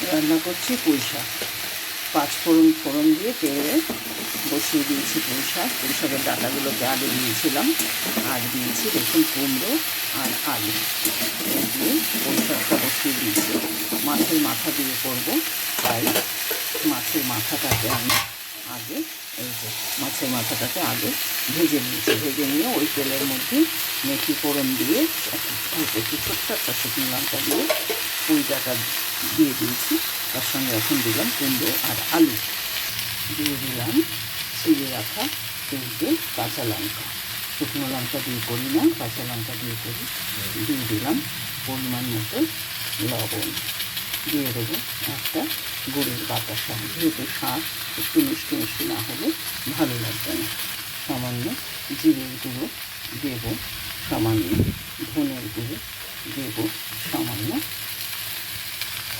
রান্না করছি পুঁই শাক। 5 ফোড়ন দিয়ে তেলে বসিয়ে দিয়েছি পুঁই শাকের ডাঁটাগুলোকে আগে দিয়েছিলাম, আর দিয়েছি দেখুন কুমড়ো আর আলু দিয়ে পুঁই শাকটা বসিয়ে দিয়েছি। মাছের মাথা দিয়ে করব, তাই মাছের মাথাটাকে আমি আগে মাছের মাথাটাকে আগে ভেজে নিয়েছি। ভেজে নিয়ে ওই তেলের মধ্যে মেথি ফোড়ন দিয়ে একটু ছোট্ট একটা শুকনো লঙ্কা দিয়ে পুঁই ডাঁটা দিয়ে দিয়েছি। তার সঙ্গে এখন দিলাম কুমড়ো আর আলু, দিয়ে দিলাম চিড়ে রাখা 3টে কাঁচা লঙ্কা। শুকনো লঙ্কা দিয়ে করি না, কাঁচা লঙ্কা দিয়ে করি। দিয়ে দিলাম পরিমাণ মতো লবণ, দিয়ে দেবো একটা গুড়ের বাতাসা। যেহেতু শাক একটু মিষ্টি মিষ্টি না হলে ভালো লাগবে না। সামান্য জিরের গুঁড়ো দেব, সামান্য ধনের গুঁড়ো দেব, সামান্য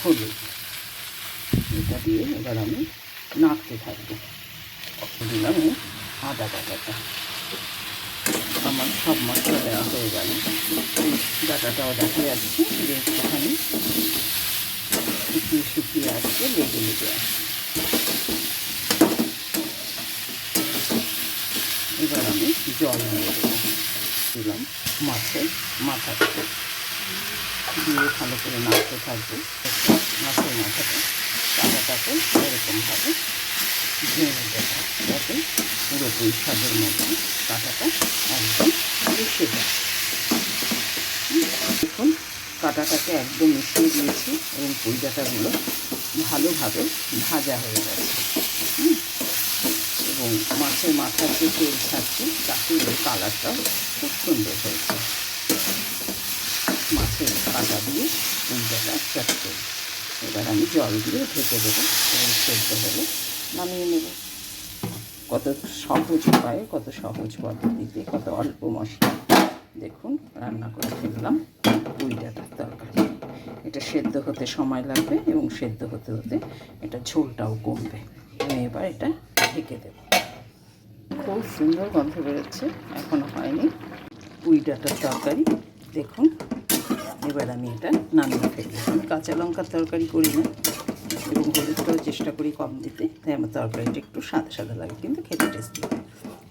হলুদ। এটা দিয়ে এবার আমি নাড়তে থাকবো। দিলাম আদা বাটাটা। আমার সব মশলা দেওয়া হয়ে গেল। ডাঁটাটাও দেখা যাচ্ছে যে একটুখানি শুকিয়ে আসছে, লেগে লেগে আসছে। এবার আমি জল দিয়ে দিলাম মাছের মাথাটা দিয়ে ভালো করে নাড়তে থাকবো। মাছের মাথাটা ডাঁটাটাকে এরকমভাবে ভেঙে দেবো, যাতে পুরো পুঁই শাকের মধ্যে কাঁটাটা একদম মিশে যায়। দেখুন কাঁটাটাকে একদম মিশিয়ে দিয়েছি এবং পুঁই ডাঁটাগুলো ভালোভাবে ভাজা হয়ে গেছে। এবং মাছের মাথার যে তেল ছাড়ছে তাতে কালারটাও খুব সুন্দর হয়েছে। মাছের কাঁটা দিয়ে পুঁই ডাঁটা চটকে এবার আমি জল দিয়ে ঢেকে দেবো এবং সেদ্ধ হলে নামিয়ে নেব। কত সহজ উপায়ে, কত সহজ পদ্ধতিতে, কত অল্প মশলা দেখুন রান্না করে ফেললাম পুঁই ডাঁটার তরকারি। এটা সেদ্ধ হতে সময় লাগবে এবং সেদ্ধ হতে হতে এটা ঝোলটাও কমবে। আমি এবার এটা ঢেকে দেব। খুব সুন্দর গন্ধ বেরোচ্ছে, এখনও হয়নি পুঁই ডাঁটার তরকারি। দেখুন এবার আমি এটা নামিয়ে ফেলি। আমি কাঁচা লঙ্কার তরকারি করি না এবং হলুদটাও চেষ্টা করি কম দিতে, তাই আমার তরকারিটা একটু সাদা সাদা লাগে, কিন্তু খেতে টেস্টি।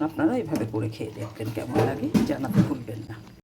আপনারা এভাবে করে খেয়ে দেখবেন, কেমন লাগে জানাতে ভুলবেন না।